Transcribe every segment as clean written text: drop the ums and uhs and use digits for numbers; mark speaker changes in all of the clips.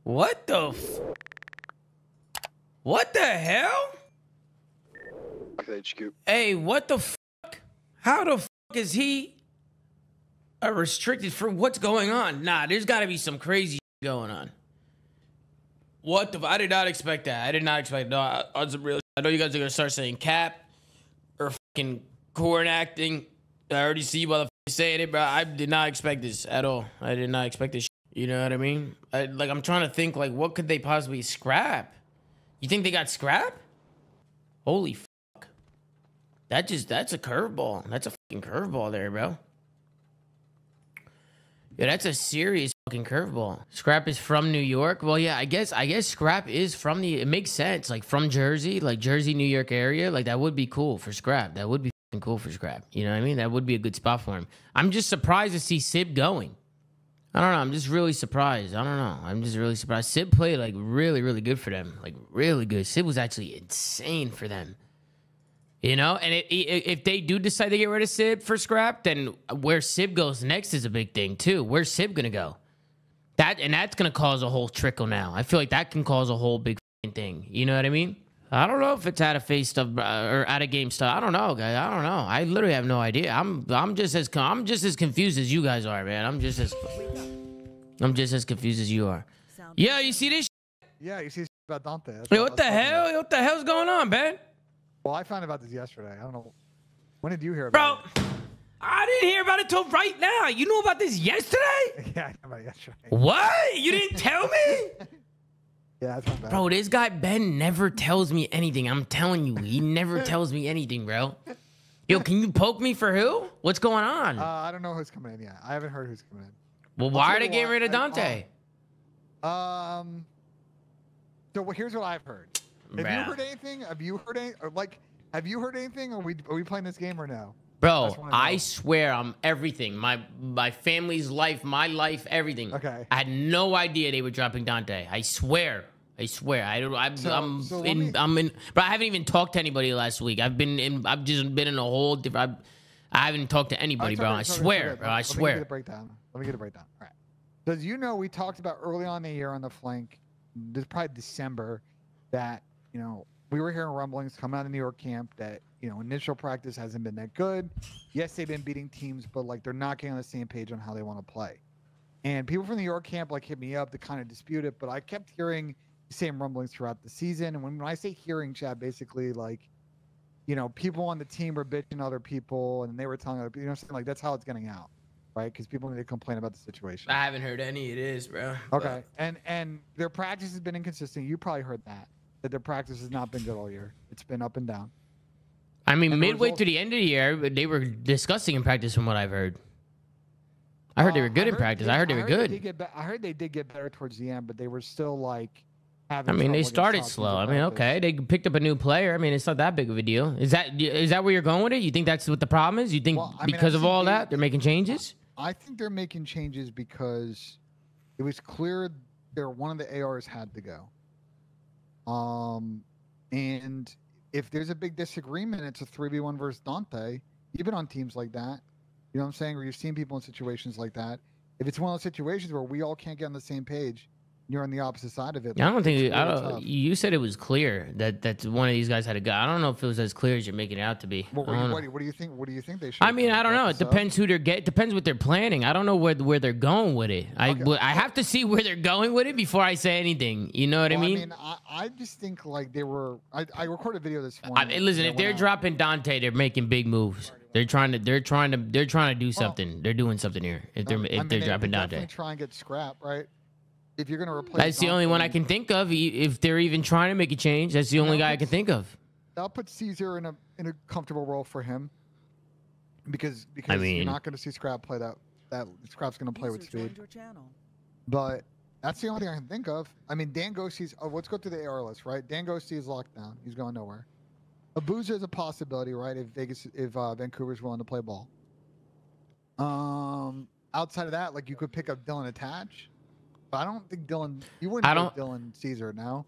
Speaker 1: What the What the hell?
Speaker 2: HQ.
Speaker 1: Hey, what the fuck? How the fuck is he restricted for what's going on? Nah, there's got to be some crazy going on. What the? I did not expect that. I did not expect. No, on some real. I know you guys are gonna start saying cap or fucking corn acting. I already see you motherfuckers saying it, bro. I did not expect this at all. I did not expect this. You know what I mean? I'm trying to think, like, what could they possibly scrap? You think they got scrap? Holy fuck. That's a curveball. That's a fucking curveball there, bro. Yeah, that's a serious fucking curveball. Scrap is from New York. Well, yeah, I guess Scrap is from it makes sense. Like from Jersey, like Jersey, New York area. Like that would be cool for Scrap. That would be fucking cool for Scrap. You know what I mean? That would be a good spot for him. I'm just surprised to see Sib going. I don't know. I'm just really surprised. I don't know. I'm just really surprised. Sib played like really, really good for them. Like really good. Sib was actually insane for them. You know, and if they do decide to get rid of Sib for Scrap, then where Sib goes next is a big thing too. Where's Sib gonna go? That's gonna cause a whole trickle now. I feel like that can cause a whole big thing. You know what I mean? I don't know if it's out of face stuff or out of game stuff. I don't know, guys. I don't know. I literally have no idea. I'm just as confused as you guys are, man. I'm just as confused as you are. Yeah, you see this?
Speaker 3: Yeah, you see about Dante.
Speaker 1: Yo, what the hell? What the hell's going on, man?
Speaker 3: Well, I found out about this yesterday. I don't know. When did you hear about it?
Speaker 1: Bro, I didn't hear about it till right now. You knew about this yesterday?
Speaker 3: Yeah, I knew about it yesterday.
Speaker 1: What? You didn't tell me?
Speaker 3: Yeah, that's not bad.
Speaker 1: Bro, this guy Ben never tells me anything. I'm telling you, he never tells me anything, bro. Yo, can you poke me for who? What's going on?
Speaker 3: I don't know who's coming in yet. I haven't heard who's coming in.
Speaker 1: Well, why are they getting rid of Dante?
Speaker 3: So here's what I've heard. Have you heard anything? Have you heard any? Or like, have you heard anything? Are we playing this game or no?
Speaker 1: Bro, I swear I'm everything. My family's life, my life, everything.
Speaker 3: Okay.
Speaker 1: I had no idea they were dropping Dante. I swear. I swear. I'm in. But I haven't even talked to anybody last week. I've just been in a whole different. I haven't talked to anybody, bro. I swear, bro. I swear.
Speaker 3: Let me get a breakdown. Let me get a breakdown. All right. Because you know we talked about early on in the year on the flank, this probably December, that we were hearing rumblings coming out of New York camp that initial practice hasn't been that good. Yes, they've been beating teams, but like they're not getting on the same page on how they want to play. And people from the New York camp like hit me up to kind of dispute it, but I kept hearing the same rumblings throughout the season. And when I say hearing, Chad, basically like people on the team were bitching other people, and they were telling other people, like that's how it's getting out, right? Because people need to complain about the situation.
Speaker 1: I haven't heard any. It is, bro.
Speaker 3: Okay, and their practice has been inconsistent. You probably heard that their practice has not been good all year. It's been up and down.
Speaker 1: I mean, midway to the end of the year, they were discussing in practice from what I've heard. I heard they were good in practice. I heard they were good.
Speaker 3: I heard they did get better towards the end, but they were still like
Speaker 1: having. I mean, they started slow. I mean, okay, they picked up a new player. I mean, it's not that big of a deal. Is that where you're going with it? You think that's what the problem is? You think because of all that, they're making changes?
Speaker 3: I think they're making changes because it was clear one of the ARs had to go. And if there's a big disagreement, it's a 3v1 versus Dante. You've been on teams like that. You know what I'm saying? Or you've seen people in situations like that. If it's one of those situations where we all can't get on the same page, you're on the opposite side of it.
Speaker 1: Yeah, I don't think you said it was clear that one of these guys had a guy. I don't know if it was as clear as you're making it out to be.
Speaker 3: What do you think? What do you think they should?
Speaker 1: I mean, I don't know. It depends who they're getting. Depends what they're planning. I don't know where they're going with it. I have to see where they're going with it before I say anything. You know what I mean?
Speaker 3: I just think like they were. I recorded a video this morning.
Speaker 1: Listen, if they're dropping Dante, they're making big moves. They're trying to do something. They're doing something here. If they're dropping Dante,
Speaker 3: definitely try and get Scrap right. If you're going to replace
Speaker 1: that's the only one I can think of. If they're even trying to make a change, that's the only guy I can think of.
Speaker 3: I'll put Caesar in a comfortable role for him because
Speaker 1: I mean,
Speaker 3: you're not going to see Scrap play that Scrap's going to play with speed. But that's the only thing I can think of. I mean, Dan Ghosey's. Let's go through the AR list, right? Dan Ghosey is locked down. He's going nowhere. Abuza is a possibility, right? If Vancouver's willing to play ball. Outside of that, like you could pick up Dylan Attach. But I don't think Dylan. You wouldn't take Dylan Caesar now.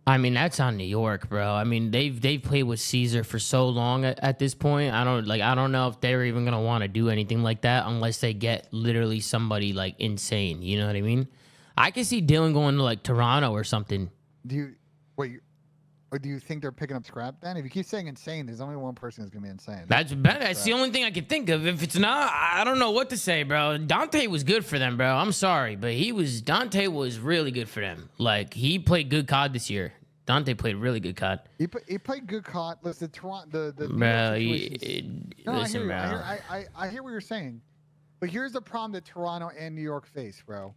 Speaker 1: I mean, that's on New York, bro. I mean, they've played with Caesar for so long at this point. I don't know if they're even gonna want to do anything like that unless they get literally somebody like insane. You know what I mean? I can see Dylan going to like Toronto or something.
Speaker 3: Do you wait? Or do you think they're picking up Scrap then? If you keep saying insane, there's only one person who's gonna be insane.
Speaker 1: That's better. That's the only thing I can think of. If it's not, I don't know what to say, bro. Dante was good for them, bro. I'm sorry, but Dante was really good for them. Like he played good COD this year. Dante played really good COD.
Speaker 3: He played good COD. Listen, Toronto, the
Speaker 1: bro.
Speaker 3: listen, bro. I hear what you're saying, but here's the problem that Toronto and New York face, bro.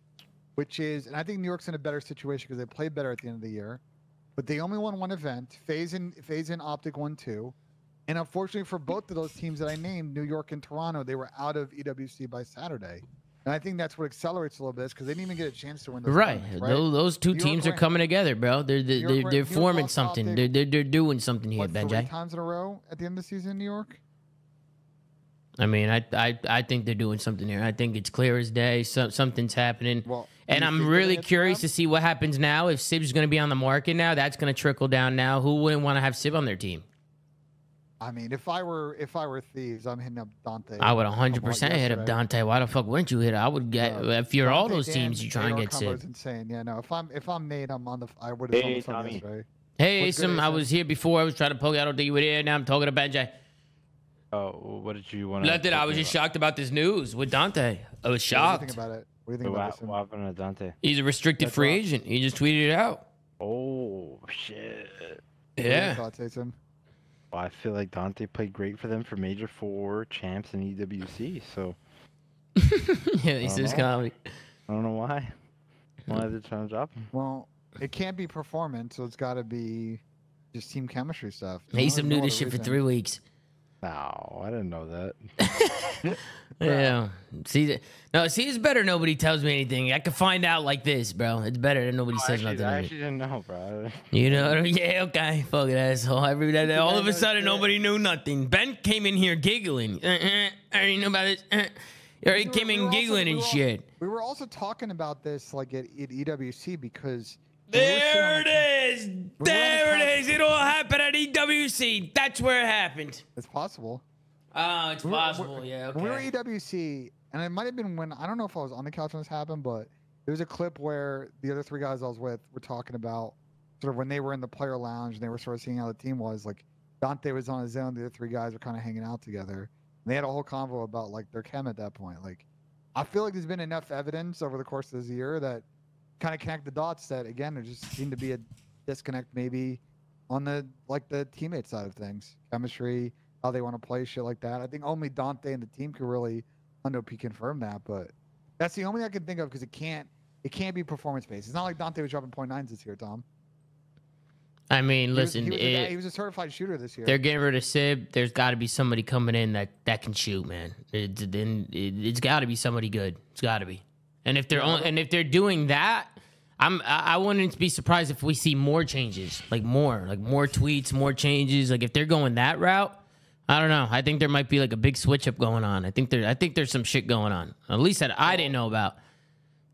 Speaker 3: Which is, and I think New York's in a better situation because they played better at the end of the year. But they only won one event. FaZe and Optic won 2. And unfortunately for both of those teams that I named, New York and Toronto, they were out of EWC by Saturday. And I think that's what accelerates a little bit, because they didn't even get a chance to win those
Speaker 1: right.
Speaker 3: games, right?
Speaker 1: Those two teams are coming together, bro. They're forming something. They're doing something here, Benjay.
Speaker 3: 3 times in a row at the end of the season in New York?
Speaker 1: I mean, I think they're doing something here. I think it's clear as day. Something's happening.
Speaker 3: Well,
Speaker 1: and I'm really curious to see what happens now. If Sib's going to be on the market now, that's going to trickle down now. Who wouldn't want to have Sib on their team?
Speaker 3: I mean, if I were Thieves, I'm hitting up Dante.
Speaker 1: I would 100% hit up Dante. Why the fuck wouldn't you hit? I would get if you're Dante, all those teams, you try and get Sib.
Speaker 3: Insane. Yeah, no. If I'm Nate, I'm on the. I would have. Hey, Tommy.
Speaker 1: Hey, Asim. I was here before. I was trying to poke. I don't think you were here. Now I'm talking to Benjay.
Speaker 2: Oh, what did you want to?
Speaker 1: Nothing. I was just shocked about this news with Dante. I was shocked.
Speaker 3: What do you think about it? What do you think about
Speaker 2: what happened to Dante?
Speaker 1: He's a restricted free agent. He just tweeted it out.
Speaker 2: Oh shit!
Speaker 1: Yeah.
Speaker 3: Thoughts, Asim?
Speaker 2: Well, I feel like Dante played great for them for Major 4 champs in EWC. So
Speaker 1: yeah, he's just comedy.
Speaker 2: I don't know why. Why they're trying to drop him?
Speaker 3: Well, it can't be performance, so it's got to be just team chemistry stuff.
Speaker 1: He's some new to shit for 3 weeks.
Speaker 2: No, I didn't know that.
Speaker 1: Yeah. See, it's better nobody tells me anything. I can find out like this, bro. It's better than nobody says nothing.
Speaker 2: I actually didn't know, bro.
Speaker 1: You know? Yeah, okay. Fucking asshole. All of a sudden, nobody knew nothing. Ben came in here giggling. I already know about this. He came in giggling and shit.
Speaker 3: We were also talking about this like at EWC because...
Speaker 1: There it is. There it is. It all happened at EWC. That's where it happened.
Speaker 3: It's possible.
Speaker 1: Oh, it's possible. Yeah, okay.
Speaker 3: We were at EWC, and it might have been when, I don't know if I was on the couch when this happened, but there was a clip where the other 3 guys I was with were talking about sort of when they were in the player lounge and they were sort of seeing how the team was. Like, Dante was on his own. The other 3 guys were kind of hanging out together. And they had a whole convo about, like, their chem at that point. Like, I feel like there's been enough evidence over the course of this year that kind of connect the dots that, again, there just seemed to be a disconnect maybe on the teammate side of things. Chemistry, how they want to play, shit like that. I think only Dante and the team can really confirm that, but that's the only thing I can think of because it can't be performance based. It's not like Dante was dropping .9s this year, Tom.
Speaker 1: I mean, listen,
Speaker 3: he was a certified shooter this year.
Speaker 1: They're getting rid of Sib. There's got to be somebody coming in that can shoot, man. It's got to be somebody good. It's got to be. And if they're doing that, I wouldn't be surprised if we see more changes, like more tweets, more changes. Like if they're going that route, I don't know. I think there might be like a big switch up going on. I think there's some shit going on. At least that I didn't know about.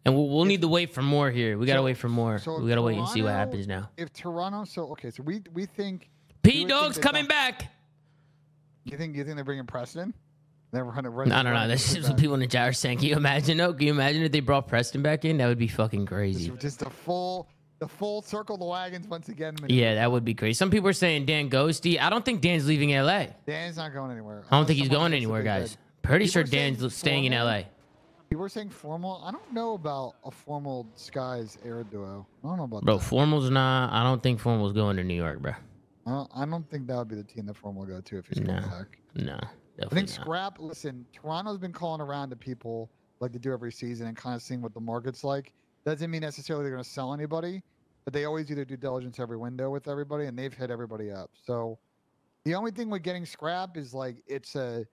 Speaker 1: And we'll need to wait for more here. We gotta wait for more. We gotta wait and see what happens now.
Speaker 3: If Toronto, so we think
Speaker 1: P Dog's coming back.
Speaker 3: You think they're bringing Preston?
Speaker 1: No. That's just what people in the chat are saying. Can you imagine? No, can you imagine if they brought Preston back in? That would be fucking crazy.
Speaker 3: Just the full circle of the wagons once again.
Speaker 1: Yeah, that would be crazy. Some people are saying Dan Ghosty. I don't think Dan's leaving LA.
Speaker 3: Dan's not going anywhere.
Speaker 1: I don't think he's going anywhere, guys. Pretty sure Dan's staying in LA.
Speaker 3: People were saying Formal. I don't know about a Formal Skies air duo. I don't know about
Speaker 1: bro,
Speaker 3: that.
Speaker 1: Formal's not. I don't think Formal's going to New York, bro.
Speaker 3: I don't think that would be the team that Formal will go to if he's coming back.
Speaker 1: No.
Speaker 3: I think Scrap, listen, Toronto's been calling around to people like they do every season and kind of seeing what the market's like. Doesn't mean necessarily they're going to sell anybody, but they always do their due diligence every window with everybody, and they've hit everybody up. So the only thing with getting Scrap is like it's a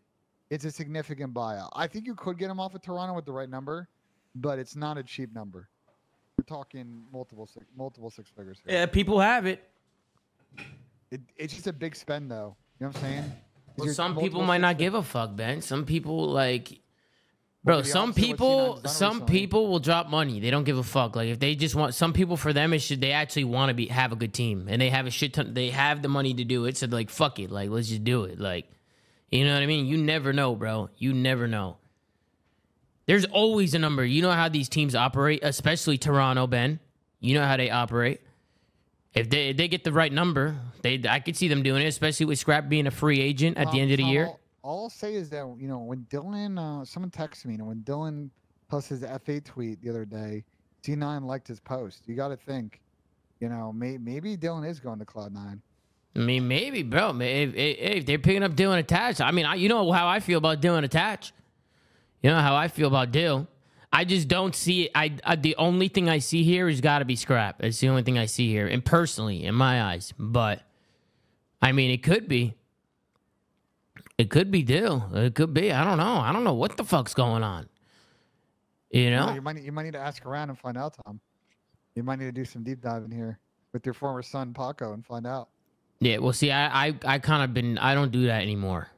Speaker 3: significant buyout. I think you could get him off of Toronto with the right number, but it's not a cheap number. We're talking multiple six figures here.
Speaker 1: Yeah, people have it.
Speaker 3: It's just a big spend, though. You know what I'm saying?
Speaker 1: Well, some people might not give a fuck, Ben. Some people like, bro. Some people will drop money. They don't give a fuck. Like if they just want, some people for them, they actually want to have a good team, and they have a shit ton. They have the money to do it, so like fuck it, like let's just do it. Like, you know what I mean? You never know, bro. You never know. There's always a number. You know how these teams operate, especially Toronto, Ben. You know how they operate. If they get the right number, I could see them doing it, especially with Scrap being a free agent at the end of the year.
Speaker 3: All I'll say is that, when Dylan, someone texted me, when Dylan posted his F8 tweet the other day, C9 liked his post. You got to think, maybe Dylan is going to Cloud9.
Speaker 1: I mean, maybe, bro. If they're picking up Dylan Attach, I mean, you know how I feel about Dylan Attach. You know how I feel about Dill. I just don't see it. The only thing I see here has got to be Scrap. It's the only thing I see here, and personally, in my eyes. But I mean, it could be. It could be Dill. It could be. I don't know. I don't know what the fuck's going on. You know?
Speaker 3: You might need to ask around and find out, Tom. You might need to do some deep diving here with your former son Paco and find out.
Speaker 1: Yeah. Well, see, I kind of been. I don't do that anymore.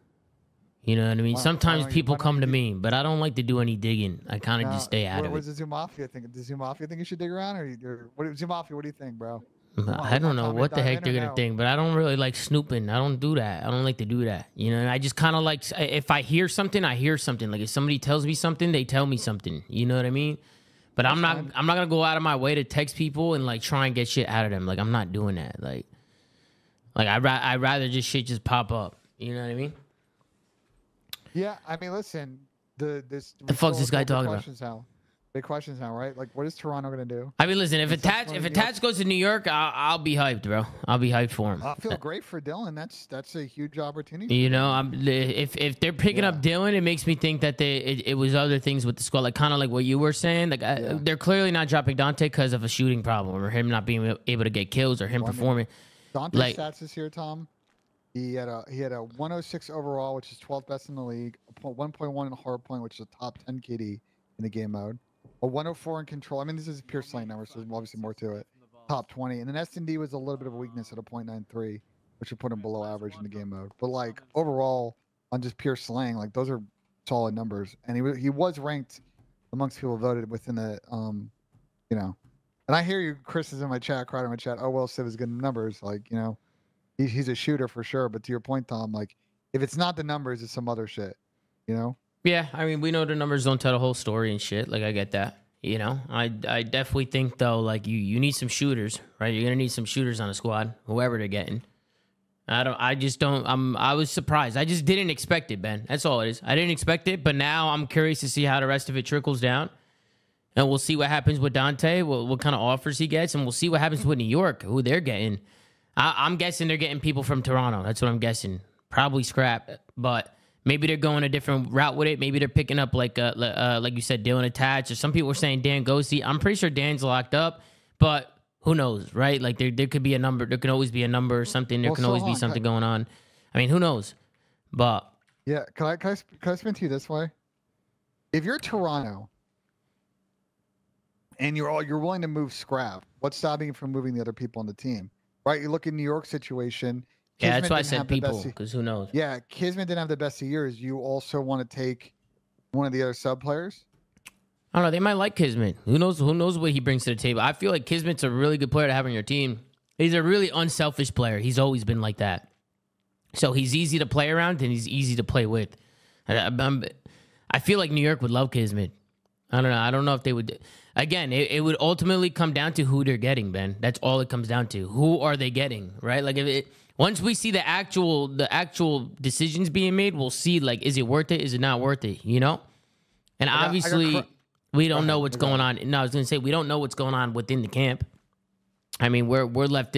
Speaker 1: You know what I mean? Sometimes people come to me, but I don't like to do any digging. I kind of just stay out of it.
Speaker 3: What does the Zoomafia think? Does Zoomafia think you should dig around, or Zoomafia? What do you think, bro?
Speaker 1: I don't know what the heck they're gonna think, but I don't really like snooping. I don't do that. I don't like to do that. You know, I just kind of like, if I hear something, I hear something. Like if somebody tells me something, they tell me something. You know what I mean? But I'm not gonna go out of my way to text people and like try and get shit out of them. Like I'm not doing that. Like I'd rather just shit just pop up. You know what I mean?
Speaker 3: Yeah, I mean, listen,
Speaker 1: the fuck's this guy talking about?
Speaker 3: Big questions now, right? Like, what is Toronto gonna do?
Speaker 1: I mean, listen, if Attach goes to New York, I'll be hyped, bro. I'll be hyped for him.
Speaker 3: I feel great for Dylan. That's a huge opportunity.
Speaker 1: You know, if they're picking up Dylan, it makes me think that it was other things with the squad, like kind of like what you were saying. Like they're clearly not dropping Dante because of a shooting problem or him not being able to get kills or him performing.
Speaker 3: Dante's stats is here, Tom. He had a 106 overall, which is 12th best in the league. A 1.1 in hard point, which is a top 10 KD in the game mode. A 104 in control. I mean, this is pure slang numbers, so there's obviously more to it. Top 20, and then S&D was a little bit of a weakness at a 0.93, which would put him below average in the game mode. But like overall, on just pure slang, like those are solid numbers. And he was ranked amongst people who voted within the And I hear you, Chris is in my chat, Crider in my chat. Oh well, Civ is good numbers, like He's a shooter for sure, but to your point, Tom, like if it's not the numbers, it's some other shit,
Speaker 1: Yeah, I mean, we know the numbers don't tell the whole story and shit. Like I get that, I definitely think though, like you need some shooters, right? You're gonna need some shooters on the squad, whoever they're getting. I was surprised. I just didn't expect it, Ben. That's all it is. I didn't expect it, but now I'm curious to see how the rest of it trickles down, and we'll see what happens with Dante, what kind of offers he gets, and we'll see what happens with New York, who they're getting. I'm guessing they're getting people from Toronto. That's what I'm guessing. Probably Scrap, but maybe they're going a different route with it. Maybe they're picking up like you said, Dylan Attach, or some people were saying Dan Ghosty. I'm pretty sure Dan's locked up, but who knows, right? Like there could be a number. There can always be a number or something. There can always be something going on. I mean, who knows? But
Speaker 3: yeah, can I spin to you this way? If you're Toronto and you're willing to move Scrap, what's stopping you from moving the other people on the team? Right, you look at New York situation.
Speaker 1: Yeah, that's why I said people, because who knows?
Speaker 3: Yeah, Kismet didn't have the best of years. You also want to take one of the other sub players?
Speaker 1: I don't know. They might like Kismet. Who knows? Who knows what he brings to the table? I feel like Kismet's a really good player to have on your team. He's a really unselfish player. He's always been like that. So he's easy to play around and he's easy to play with. I feel like New York would love Kismet. I don't know. I don't know if they would. Again, it would ultimately come down to who they're getting, Ben. That's all it comes down to. Who are they getting, right? Like once we see the actual decisions being made, we'll see like, is it worth it? Is it not worth it? And obviously, we don't know what's going on. No, I was gonna say we don't know what's going on within the camp. I mean, we're left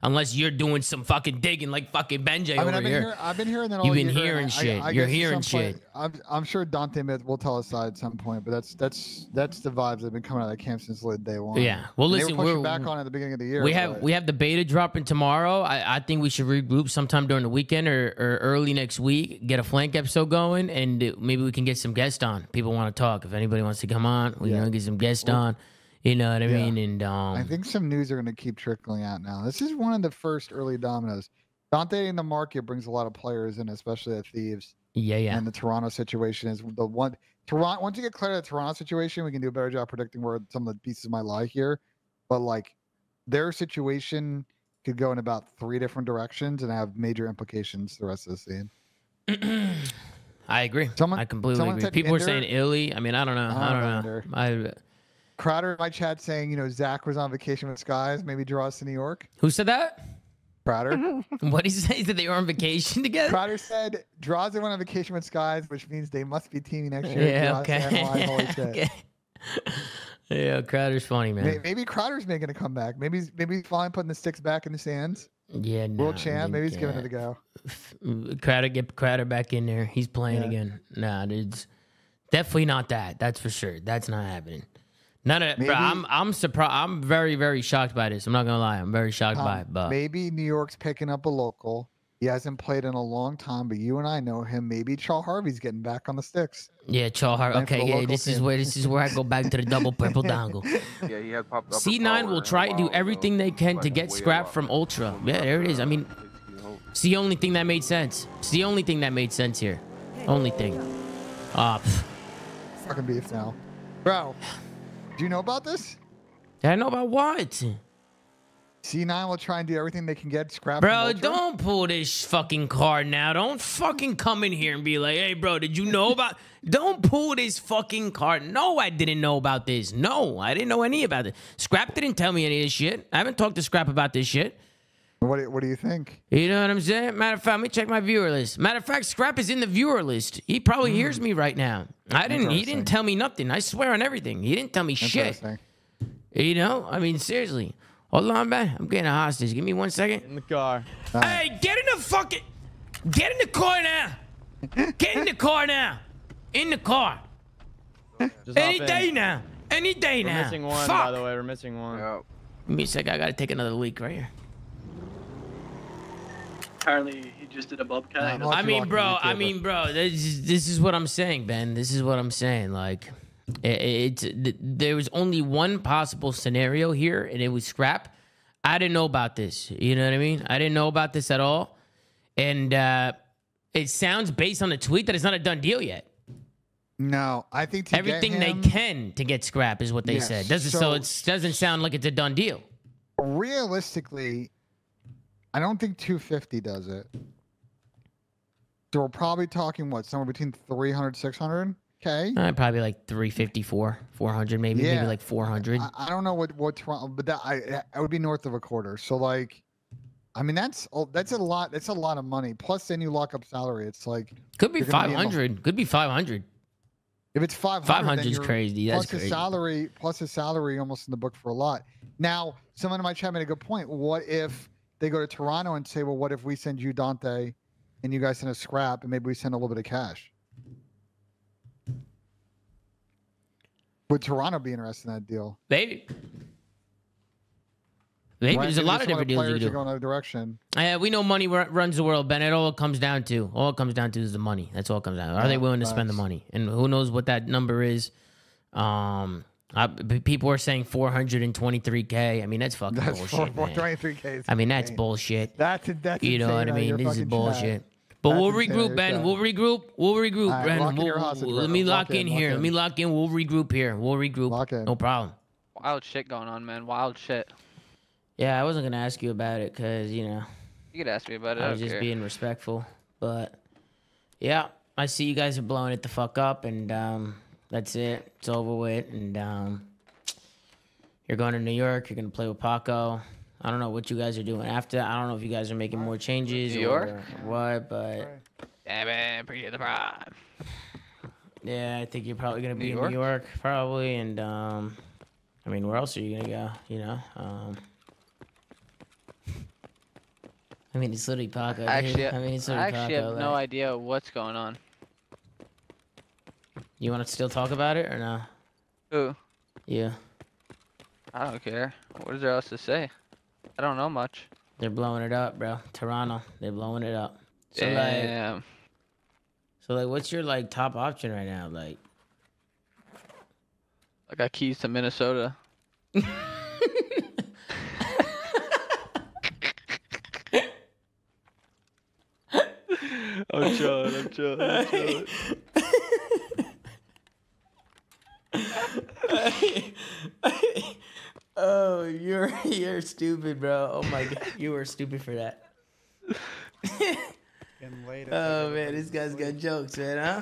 Speaker 1: unless you're doing some fucking digging like fucking Benjay over here.
Speaker 3: I've been hearing that.
Speaker 1: You've been hearing shit. You're hearing shit.
Speaker 3: I'm sure Dante will tell us that at some point, but that's the vibes that have been coming out of the camp since day one.
Speaker 1: Yeah. Well, listen,
Speaker 3: we're back on at the beginning of the year.
Speaker 1: We have the beta dropping tomorrow. I think we should regroup sometime during the weekend or early next week. Get a flank episode going, and maybe we can get some guests on. People want to talk. If anybody wants to come on, we get some guests on. You know what I mean? And
Speaker 3: I think some news are going to keep trickling out now. This is one of the first early dominoes. Dante in the market brings a lot of players in, especially at Thieves.
Speaker 1: Yeah.
Speaker 3: And the Toronto situation is the one. Toronto. Once you get clear of the Toronto situation, we can do a better job predicting where some of the pieces might lie here. But like, their situation could go in about 3 different directions and have major implications the rest of the scene.
Speaker 1: I agree.
Speaker 3: Someone-
Speaker 1: I completely
Speaker 3: someone
Speaker 1: agree.
Speaker 3: said
Speaker 1: People were
Speaker 3: Ender-
Speaker 1: saying illy. I mean, I don't know. I don't
Speaker 3: Ender.
Speaker 1: know.
Speaker 3: Crowder in my chat saying, Zach was on vacation with Skies. Maybe draw us to New York.
Speaker 1: Who said that?
Speaker 3: Crowder.
Speaker 1: What did he say? He said they were on vacation together?
Speaker 3: Crowder said, draws went on vacation with Skies, which means they must be teaming next year.
Speaker 1: Yeah,
Speaker 3: Draws
Speaker 1: okay.
Speaker 3: analyze, holy shit.
Speaker 1: Okay. Yeah, Crowder's funny, man.
Speaker 3: Maybe Crowder's making a comeback. Maybe he's finally putting the sticks back in the sands.
Speaker 1: Yeah, no.
Speaker 3: World champ. Maybe he's giving it a go.
Speaker 1: Get Crowder back in there. He's playing again. Nah, it's definitely not that. That's for sure. That's not happening. None of that. Bro, I'm surprised. I'm very, very shocked by this. I'm not gonna lie. I'm very shocked by it. But
Speaker 3: maybe New York's picking up a local. He hasn't played in a long time, but you and I know him. Maybe Charles Harvey's getting back on the sticks.
Speaker 1: yeah, Charles Harvey. Okay, yeah, this is where I go back to the double purple dongle.
Speaker 4: Yeah, he had popped up.
Speaker 1: C9 will try and do everything they can to get scrap from Ultra. Yeah, there it is. I mean, it's the only thing that made sense. It's the only thing that made sense here. Only thing.
Speaker 3: Fucking beef now, bro. Do you know about this?
Speaker 1: I know about what?
Speaker 3: C9 will try and do everything they can get scrap.
Speaker 1: Bro,
Speaker 3: from Ultra?
Speaker 1: don't pull this fucking card now. Don't fucking come in here and be like, hey, bro, did you know about... Don't pull this fucking card. No, I didn't know about this. No, I didn't know any about it. Scrap didn't tell me any of this shit. I haven't talked to Scrap about this shit.
Speaker 3: What do you think?
Speaker 1: You know what I'm saying? Matter of fact, let me check my viewer list. Matter of fact, Scrap is in the viewer list. He probably hears me right now. He didn't tell me nothing. I swear on everything. He didn't tell me shit. You know? I mean, seriously. Hold on, man. I'm getting a hostage. Give me 1 second.
Speaker 5: In the car.
Speaker 1: Hey, get in the fucking... Get in the car now. Get in the car now. In the car.
Speaker 5: Just
Speaker 1: Any
Speaker 5: hop in.
Speaker 1: day now. Any day
Speaker 5: We're
Speaker 1: now.
Speaker 5: missing one,
Speaker 1: Fuck.
Speaker 5: by the way. We're missing one.
Speaker 4: Yeah.
Speaker 1: Give me a sec. I gotta take another leak right here.
Speaker 6: Apparently, he just did a bobcat.
Speaker 3: No,
Speaker 1: I mean, bro. This is what I'm saying, Ben. This is what I'm saying. Like, there was only one possible scenario here, and it was Scrap. I didn't know about this. You know what I mean? I didn't know about this at all. And it sounds based on the tweet that it's not a done deal yet.
Speaker 3: No, I think
Speaker 1: Everything they can to get Scrap is what they said. So it doesn't sound like it's a done deal.
Speaker 3: Realistically, I don't think 250 does it. So we're probably talking what, somewhere between 300, 600. Okay.
Speaker 1: Probably like 354, 400, maybe like 400.
Speaker 3: I don't know what Toronto, but I would be north of a quarter. So like, I mean that's a lot. That's a lot of money. Plus, then you lock up salary. It's like
Speaker 1: Could be
Speaker 3: you're gonna be in the-
Speaker 1: 500. Could be 500.
Speaker 3: If it's 500,
Speaker 1: 500
Speaker 3: then
Speaker 1: is
Speaker 3: you're-
Speaker 1: crazy. That's
Speaker 3: plus
Speaker 1: crazy.
Speaker 3: Plus a salary almost in the book for a lot. Now, someone in my chat made a good point. What if they go to Toronto and say, well, what if we send you Dante and you guys send a Scrap and maybe we send a little bit of cash? Would Toronto be interested in that deal?
Speaker 1: Maybe.
Speaker 3: Right?
Speaker 1: There's a
Speaker 3: Maybe
Speaker 1: lot of
Speaker 3: some
Speaker 1: different deals you
Speaker 3: players
Speaker 1: can
Speaker 3: are
Speaker 1: do.
Speaker 3: going another direction.
Speaker 1: We know money runs the world, Ben. All it comes down to is the money. That's all it comes down to. Are they willing to spend the money? And who knows what that number is? People are saying 423K. I mean, that's fucking bullshit, man.
Speaker 3: 423K.
Speaker 1: I mean, that's bullshit.
Speaker 3: That's
Speaker 1: You know what I mean? This is bullshit. But
Speaker 3: That's
Speaker 1: we'll
Speaker 3: insane,
Speaker 1: regroup, Ben.
Speaker 3: yeah.
Speaker 1: We'll regroup.
Speaker 3: All right,
Speaker 1: Ben.
Speaker 3: lock in your hostage,
Speaker 1: Let
Speaker 3: bro.
Speaker 1: me
Speaker 3: Lock
Speaker 1: lock in
Speaker 3: in,
Speaker 1: here.
Speaker 3: lock
Speaker 1: Let me
Speaker 3: in.
Speaker 1: lock in. We'll regroup here. We'll regroup.
Speaker 3: Lock in.
Speaker 1: No problem.
Speaker 7: Wild shit going on, man. Wild shit.
Speaker 1: Yeah, I wasn't gonna ask you about it because
Speaker 7: You could ask me about it.
Speaker 1: I was just being respectful. But yeah, I see you guys are blowing it the fuck up, and that's it. It's over with, and you're going to New York. You're gonna play with Paco. I don't know what you guys are doing after. I don't know if you guys are making more changes
Speaker 7: New York?
Speaker 1: or what, but
Speaker 7: Yeah, man. Appreciate the pride.
Speaker 1: yeah, I think you're probably gonna be
Speaker 7: New
Speaker 1: in
Speaker 7: York?
Speaker 1: New York, probably, and I mean, where else are you gonna go? You know, I mean, it's literally Paco.
Speaker 7: Actually,
Speaker 1: I mean, it's
Speaker 7: I
Speaker 1: literally
Speaker 7: actually
Speaker 1: Paco.
Speaker 7: have no
Speaker 1: like-
Speaker 7: idea what's going on.
Speaker 1: You want to still talk about it or no?
Speaker 7: Who?
Speaker 1: Yeah,
Speaker 7: I don't care. What is there else to say? I don't know much.
Speaker 1: they're blowing it up, bro. Toronto, they're blowing it up. So
Speaker 7: Damn.
Speaker 1: like, what's your like top option right now? Like,
Speaker 7: I got keys to Minnesota. I'm chilling.
Speaker 1: oh, you're stupid, bro. Oh my god, you were stupid for that.
Speaker 4: And later.
Speaker 1: Oh man, this guy's got jokes, man, huh?